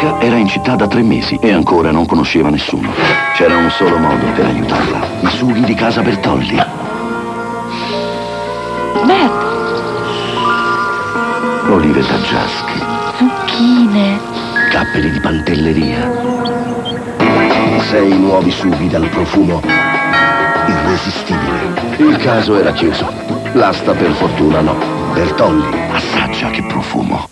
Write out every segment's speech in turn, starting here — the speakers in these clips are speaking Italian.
Francesca era in città da 3 mesi e ancora non conosceva nessuno. C'era un solo modo per aiutarla: i sughi di casa Bertolli. Matt! Olive taggiasche. Zucchine. Capperi di pantelleria. 6 nuovi sughi dal profumo irresistibile. Il caso era chiuso. L'asta per fortuna no. Bertolli, assaggia che profumo.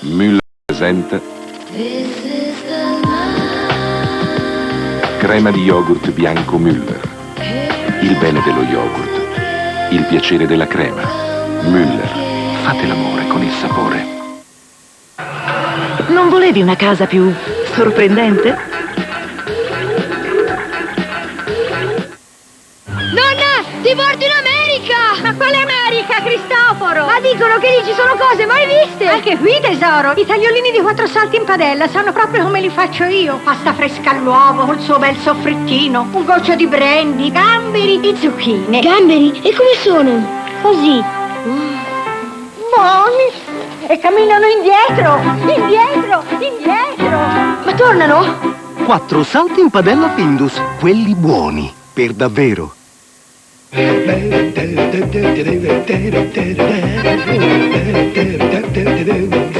Müller presenta crema di yogurt bianco Müller. Il bene dello yogurt, il piacere della crema. Müller, fate l'amore con il sapore. Non volevi una casa più sorprendente? Nonna, ti porto in America! Ma quale America, Cristoforo? Ma dicono che lì ci sono cose mai viste! Anche qui, tesoro! I tagliolini di 4 salti in padella sanno proprio come li faccio io. Pasta fresca all'uovo, col suo bel soffrittino, un goccio di brandy, gamberi e zucchine. Gamberi? E come sono? Così. Buoni! E camminano indietro! Indietro! Indietro! Ma tornano? 4 salti in padella Findus, quelli buoni, per davvero.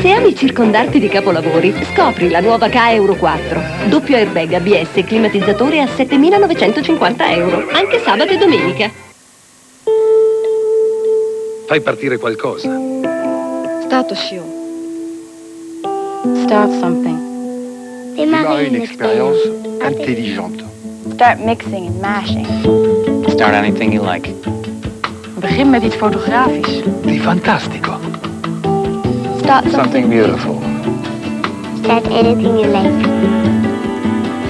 Se ami circondarti di capolavori, scopri la nuova Ka Euro 4. Doppio airbag ABS e climatizzatore a 7.950 euro, anche sabato e domenica. Fai partire qualcosa. Start a show. Start something. Démarrer une expérience intelligente. Start mixing and mashing. Start anything you like. Begin met iets fotografisch. Di fantastico. Start Something beautiful. Start anything you like.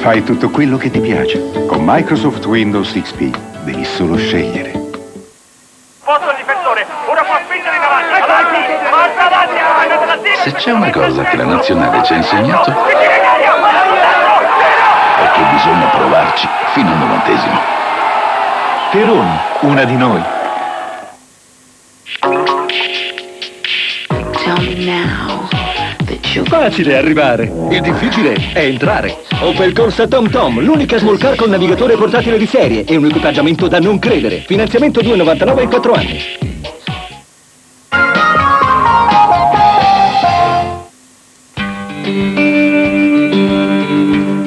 Fai tutto quello che ti piace. Con Microsoft Windows XP devi solo scegliere. Posto il difensore, ora può spingere in avanti. Se c'è una cosa che la nazionale ci ha insegnato è che bisogna provarci fino al 90°. Teroni, una di noi. Facile arrivare, il difficile è entrare. Opel Corsa TomTom, l'unica small car con navigatore portatile di serie e un equipaggiamento da non credere. Finanziamento 2,99 in 4 anni.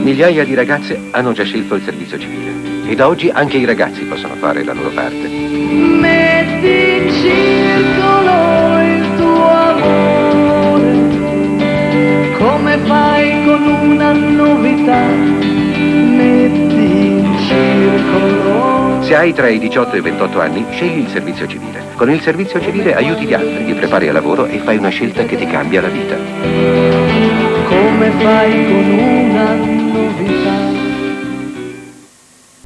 Migliaia di ragazze hanno già scelto il servizio civile e da oggi anche i ragazzi possono fare la loro parte. Metti in circolo il tuo amore, come fai con una novità, metti in circolo. Se hai tra i 18 e i 28 anni, scegli il servizio civile. Con il servizio civile aiuti gli altri, ti prepari al lavoro e fai una scelta che ti cambia la vita. Come fai con una